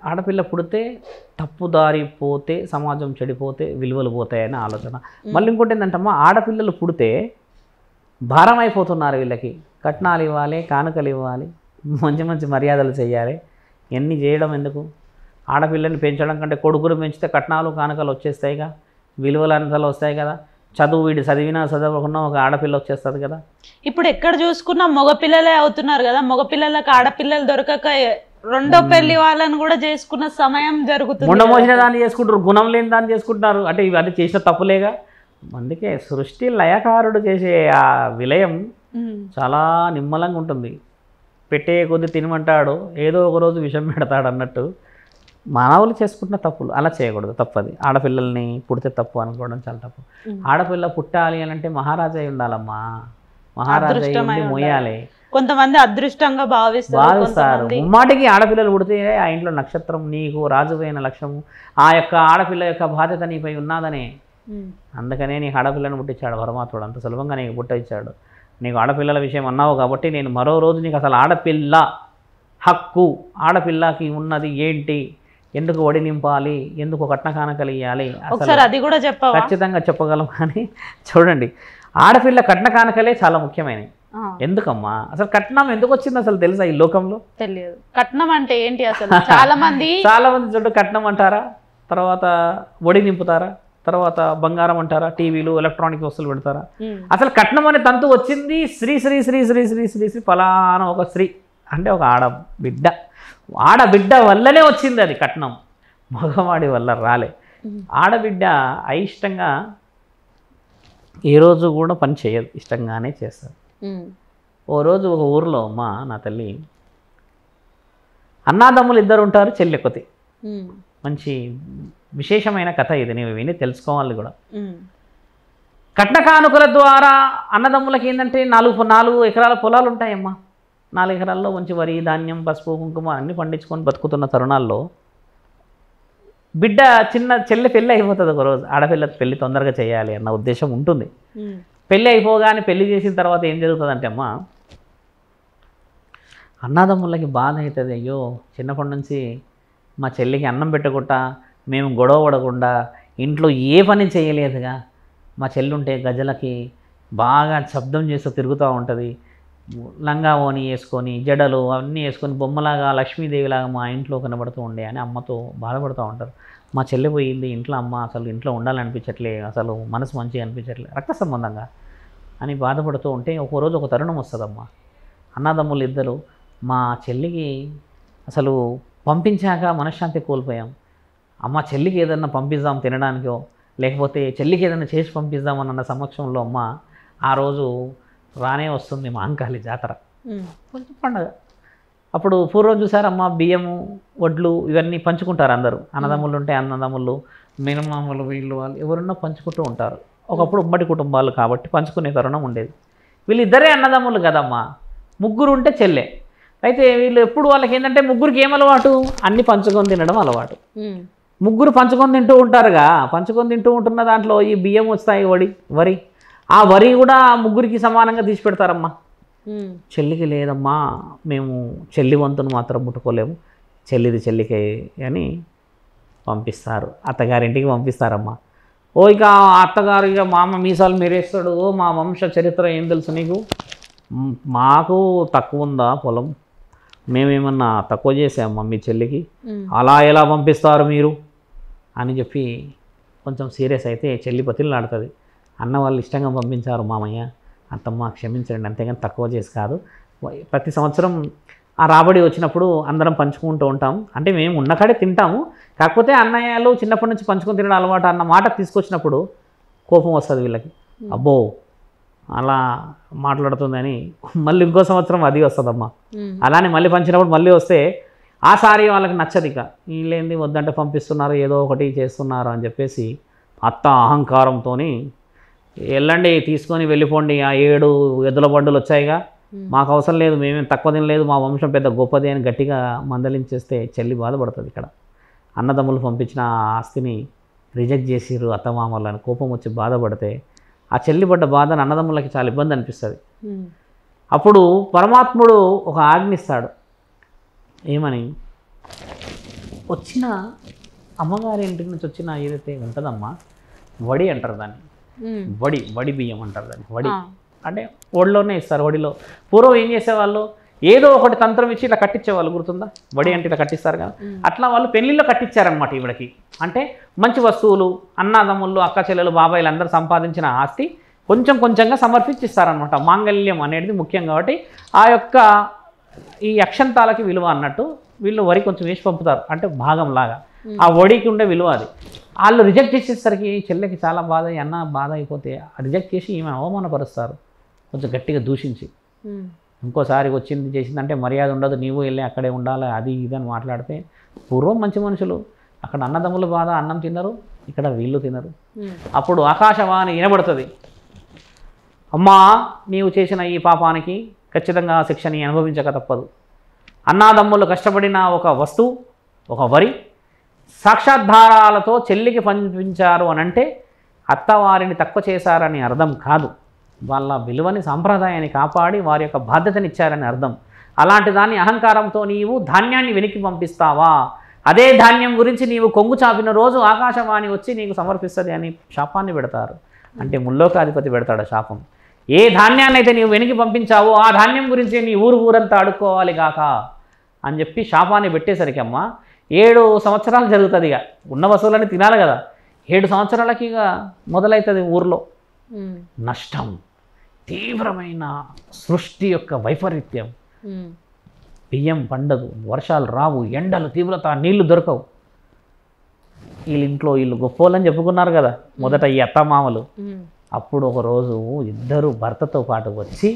ఆడపిల్ల పుడితే తప్పుదారి పోతే సమాజం చెడిపోతే విలువలు పోతాయని ఆలోచన. మళ్ళీ ఇంకోటి ఏంటంటమ్మా, ఆడపిల్లలు పుడితే భారం అయిపోతున్నారు వీళ్ళకి. కట్నాలు ఇవ్వాలి, కానుకలు ఇవ్వాలి, మంచి మంచి మర్యాదలు చేయాలి. ఇవన్నీ చేయడం ఎందుకు? ఆడపిల్లని పెంచడం కంటే కొడుకులు పెంచితే కట్నాలు కానుకలు వచ్చేస్తాయిగా, విలువలు అంతలు వస్తాయి కదా. చదువు వీడు చదివినా చదవకుండా ఒక ఆడపిల్ల వచ్చేస్తుంది కదా. ఇప్పుడు ఎక్కడ చూసుకున్నా మగపిల్లలే అవుతున్నారు కదా. మగపిల్లలకు ఆడపిల్లలు దొరకక రెండో పెళ్లి వాళ్ళని కూడా చేసుకున్న సమయం జరుగుతుంది. ముండమోసిన దాన్ని చేసుకుంటారు, గుణం లేని దాన్ని చేసుకుంటున్నారు. అంటే ఇవన్నీ చేసిన తప్పులేగా. అందుకే సృష్టి లయకారుడు చేసే ఆ విలయం చాలా నిమ్మలంగా ఉంటుంది. పెట్టే కొద్ది తినమంటాడు, ఏదో ఒక రోజు విషం పెడతాడు అన్నట్టు మానవులు చేసుకుంటున్న తప్పులు. అలా చేయకూడదు, తప్పది. ఆడపిల్లల్ని పుడితే తప్పు అనుకోవడం చాలా తప్పు. ఆడపిల్ల పుట్టాలి అని అంటే మహారాజా అయి ఉండాలమ్మా, మహారాజా ఉండి మోయాలి. కొంతమంది అదృష్టంగా భావిస్తారు. ముమ్మాటికి ఆడపిల్లలు పుడితే ఆ ఇంట్లో నక్షత్రం, నీకు రాజువైన లక్ష్యము, ఆ యొక్క ఆడపిల్ల యొక్క బాధ్యత నీపై ఉన్నదనే. అందుకనే నీకు ఆడపిల్లను పుట్టించాడు పరమాత్ముడు, అంత సులభంగా నీకు పుట్టించాడు. నీకు ఆడపిల్లల విషయం అన్నావు కాబట్టి నేను మరో రోజు నీకు అసలు ఆడపిల్ల హక్కు, ఆడపిల్లకి ఉన్నది ఏంటి, ఎందుకు ఒడి నింపాలి, ఎందుకు కట్న కానుకలు ఇవ్వాలి, అది కూడా ఖచ్చితంగా చెప్పగలం. కానీ చూడండి, ఆడపిల్ల కట్న కానుకలే చాలా ముఖ్యమైనవి. ఎందుకమ్మా అసలు కట్నం ఎందుకు వచ్చింది అసలు తెలుసా ఈ లోకంలో? తెలియదు. కట్నం అంటే ఏంటి అసలు? చాలా మంది చూడు, కట్నం అంటారా, తర్వాత ఒడి నింపుతారా, తర్వాత బంగారం అంటారా, టీవీలు ఎలక్ట్రానిక్ వస్తువులు పెడతారా. అసలు కట్నం అనే తంతు వచ్చింది శ్రీ శ్రీ శ్రీ శ్రీ శ్రీ శ్రీ శ్రీ ఫలానా ఒక స్త్రీ అంటే ఒక ఆడబిడ్డ వల్లనే వచ్చింది అది కట్నం, మగవాడి వల్ల రాలే. ఆడబిడ్డ అయిష్టంగా ఏ రోజు కూడా పని చేయదు, ఇష్టంగానే చేస్తారు. ఓ రోజు ఒక ఊరిలో అమ్మా నా తల్లి అన్నాదమ్ములు ఇద్దరు ఉంటారు, చెల్లెకొతి. మంచి విశేషమైన కథ ఇది, నీవు విని తెలుసుకోవాలి కూడా. కట్న కానుకల ద్వారా అన్నదమ్ములకి ఏంటంటే 4 ఎకరాల పొలాలు ఉంటాయమ్మా. 4 ఎకరాల్లో మంచి వరి ధాన్యం పసుపు కుంకుమ అన్నీ పండించుకొని బతుకుతున్న తరుణాల్లో బిడ్డ చిన్న చెల్లె పెళ్ళి అయిపోతుంది ఒకరోజు. ఆడపిల్ల పెళ్ళి తొందరగా చేయాలి అన్న ఉద్దేశం ఉంటుంది. పెళ్ళి అయిపోగానే పెళ్లి చేసిన తర్వాత ఏం జరుగుతుందంటే అమ్మా, అన్నదమ్ములకి బాధ అవుతుంది. అయ్యో చిన్నప్పటి నుంచి మా చెల్లికి అన్నం పెట్టకుండా, మేము గొడవ పడకుండా, ఇంట్లో ఏ పని చేయలేదుగా. మా చెల్లి ఉంటే గజలకి బాగా శబ్దం చేస్తూ తిరుగుతూ ఉంటుంది, లంగా ఓని వేసుకొని జడలు అవన్నీ వేసుకొని బొమ్మలాగా లక్ష్మీదేవిలాగా మా ఇంట్లో కనబడుతూ ఉండే అని అమ్మతో బాధపడుతూ ఉంటారు. మా చెల్లి పోయింది ఇంట్లో, అమ్మ అసలు ఇంట్లో ఉండాలనిపించట్లే, అసలు మనసు మంచిగా అనిపించట్లే, రక్త సంబంధంగా అని బాధపడుతూ ఉంటే ఒకరోజు ఒక తరుణం వస్తుందమ్మా. అన్నదమ్ములు ఇద్దరు మా చెల్లికి అసలు పంపించాక మనశ్శాంతి కోల్పోయాం, అమ్మ చెల్లికి ఏదన్నా పంపిద్దాం తినడానికో, లేకపోతే చెల్లికి ఏదైనా చేసి పంపిద్దామన్న సమక్షంలో అమ్మ ఆ రోజు రానే వస్తుంది మహంకాళి జాతర, కొంచెం పండగ. అప్పుడు పూర్వం చూసారమ్మ, బియ్యము వడ్లు ఇవన్నీ పంచుకుంటారు అందరూ. అన్నదమ్ములు ఉంటే అన్నదమ్ములు, మేనమామలు, వీళ్ళు వాళ్ళు ఎవరున్నా పంచుకుంటూ ఉంటారు. ఒకప్పుడు ఉమ్మడి కుటుంబాలు కాబట్టి పంచుకునే తరుణం ఉండేది. వీళ్ళిద్దరే అన్నదమ్ములు కదమ్మా, 3 ఉంటే చెల్లె. అయితే వీళ్ళు ఎప్పుడు వాళ్ళకి ఏంటంటే ముగ్గురికి ఏం అలవాటు, అన్నీ పంచుకొని తినడం అలవాటు. 3 పంచుకొని తింటూ ఉంటారుగా. పంచుకొని తింటూ ఉంటున్న దాంట్లో ఈ బియ్యం వస్తాయి, వరి, ఆ వరి కూడా 3కి సమానంగా తీసి పెడతారమ్మా. చెల్లికి లేదమ్మా, మేము చెల్లి వంతును మాత్రం ముట్టుకోలేము, చెల్లిది చెల్లికే అని పంపిస్తారు, అత్తగారింటికి పంపిస్తారమ్మా. ఓ ఇక అత్తగారు ఇక మామ మీసాలు మీరేస్తాడు, ఓ మా వంశ చరిత్ర ఏం తెలుసు నీకు, మాకు తక్కువ ఉందా పొలం, మేమేమన్నా తక్కువ చేసామమ్మా మీ చెల్లికి, అలా ఎలా పంపిస్తారు మీరు అని చెప్పి కొంచెం సీరియస్ అయితే చెల్లి బతిలాడుతుంది. అన్న వాళ్ళు ఇష్టంగా పంపించారు మామయ్య, అత్తమ్మ క్షమించండి, అంతేగాని తక్కువ చేసి కాదు. ప్రతి సంవత్సరం ఆ రాబడి వచ్చినప్పుడు అందరం పంచుకుంటూ ఉంటాం, అంటే మేము ఉన్నకాడే తింటాము, కాకపోతే అన్నయ్యలు చిన్నప్పటి నుంచి పంచుకొని తినడం అలవాటు అన్న మాట తీసుకొచ్చినప్పుడు కోపం వస్తుంది వీళ్ళకి. అబ్బో అలా మాట్లాడుతుందని మళ్ళీ ఇంకో సంవత్సరం అది వస్తుందమ్మా. అలానే మళ్ళీ పంచినప్పుడు మళ్ళీ వస్తే ఆ సారి వాళ్ళకి నచ్చదు. ఇక వీళ్ళేంది వద్దంటే పంపిస్తున్నారు, ఏదో ఒకటి చేస్తున్నారు అని చెప్పేసి అత్త అహంకారంతో వెళ్ళండి తీసుకొని వెళ్ళిపోండి, ఆ 7 ఎద్దుల బండులు వచ్చాయిగా, మాకు అవసరం లేదు, మేమేం తక్కువ తినలేదు, మా వంశం పెద్ద గొప్పది అని గట్టిగా మందలించేస్తే చెల్లి బాధపడుతుంది. ఇక్కడ అన్నదమ్ములు పంపించిన ఆస్తిని రిజెక్ట్ చేసిర్రు అత్తమామలు అని కోపం వచ్చి బాధపడితే ఆ చెల్లి పడ్డ బాధను అన్నదమ్ములకి చాలా ఇబ్బంది అనిపిస్తుంది. అప్పుడు పరమాత్ముడు ఒక ఆజ్ఞిస్తాడు, ఏమని, వచ్చిన అమ్మగారి ఇంటి నుంచి వచ్చిన ఏదైతే ఉంటుందమ్మా వడి అంటారు దాన్ని, వడి బియ్యం అంటారు దాన్ని. వడి అంటే ఒడిలోనే ఇస్తారు. వడిలో పూర్వం ఏం చేసేవాళ్ళు, ఏదో ఒకటి తంత్రం ఇచ్చి ఇట్లా కట్టించేవాళ్ళు, గుర్తుందా? వడి అంటే ఇట్లా కట్టిస్తారు కదా, అట్లా వాళ్ళు పెళ్ళిళ్ళలో కట్టించారనమాట ఈవిడకి. అంటే మంచి వస్తువులు, అన్నదమ్ముళ్ళు, అక్క చెల్లెలు, బాబాయిలు అందరూ సంపాదించిన ఆస్తి కొంచెం కొంచెంగా సమర్పించిస్తారనమాట. మాంగళ్యం అనేది ముఖ్యం కాబట్టి ఆ యొక్క ఈ అక్షంతాలకి విలువ అన్నట్టు వీళ్ళు వరి కొంచెం వేసి పంపుతారు, అంటే భాగంలాగా ఆ వడికి ఉండే విలువ అది. వాళ్ళు రిజెక్ట్ చేసేసరికి చెల్లెకి చాలా బాధ, అన్న బాధ అయిపోతే రిజెక్ట్ చేసి ఈమె అవమానపరుస్తారు, కొంచెం గట్టిగా దూషించి. ఇంకోసారి వచ్చింది చేసిందంటే మర్యాద ఉండదు, నీవు వెళ్ళి అక్కడే ఉండాలి, అది ఇది అని మాట్లాడితే, పూర్వం మంచి మనుషులు అక్కడ అన్నదమ్ములు బాధ అన్నం తినరు, ఇక్కడ వీళ్ళు తినరు. అప్పుడు ఆకాశవాణి వినబడుతుంది, అమ్మా నీవు చేసిన ఈ పాపానికి ఖచ్చితంగా శిక్షని అనుభవించక తప్పదు. అన్నాదమ్ములు కష్టపడిన ఒక వస్తువు, ఒక వరి సాక్షాద్ధారాలతో చెల్లికి పంపించారు అని అంటే అత్తవారిని తక్కువ చేశారని అర్థం కాదు, వాళ్ళ విలువని సాంప్రదాయాన్ని కాపాడి వారి యొక్క బాధ్యతని ఇచ్చారని అర్థం. అలాంటి దాన్ని అహంకారంతో నీవు ధాన్యాన్ని వెనక్కి పంపిస్తావా, అదే ధాన్యం గురించి నీవు కొంగు చాపిన రోజు ఆకాశవాణి వచ్చి నీకు సమర్పిస్తుంది అని శాపాన్ని పెడతారు. అంటే ముల్లోకాధిపతి పెడతాడు శాపం. ఏ ధాన్యాన్ని అయితే నీవు వెనక్కి పంపించావో ఆ ధాన్యం గురించి నీ ఊరంతా అడుక్కోవాలి కాక అని చెప్పి శాపాన్ని పెట్టేసరికి అమ్మ 7 సంవత్సరాలు జరుగుతుంది. ఇక ఉన్న వస్తువులని తినాలి కదా, 7 సంవత్సరాలకి ఇక మొదలవుతుంది ఊర్లో నష్టం, తీవ్రమైన సృష్టి యొక్క వైపరీత్యం. బియ్యం పండదు, వర్షాలు రావు, ఎండలు తీవ్రత, నీళ్లు దొరకవు. వీళ్ళింట్లో వీళ్ళు గొప్పోళ్ళని చెప్పుకున్నారు కదా మొదట ఈ అత్తమామలు. అప్పుడు ఒకరోజు ఇద్దరు భర్తతో పాటు వచ్చి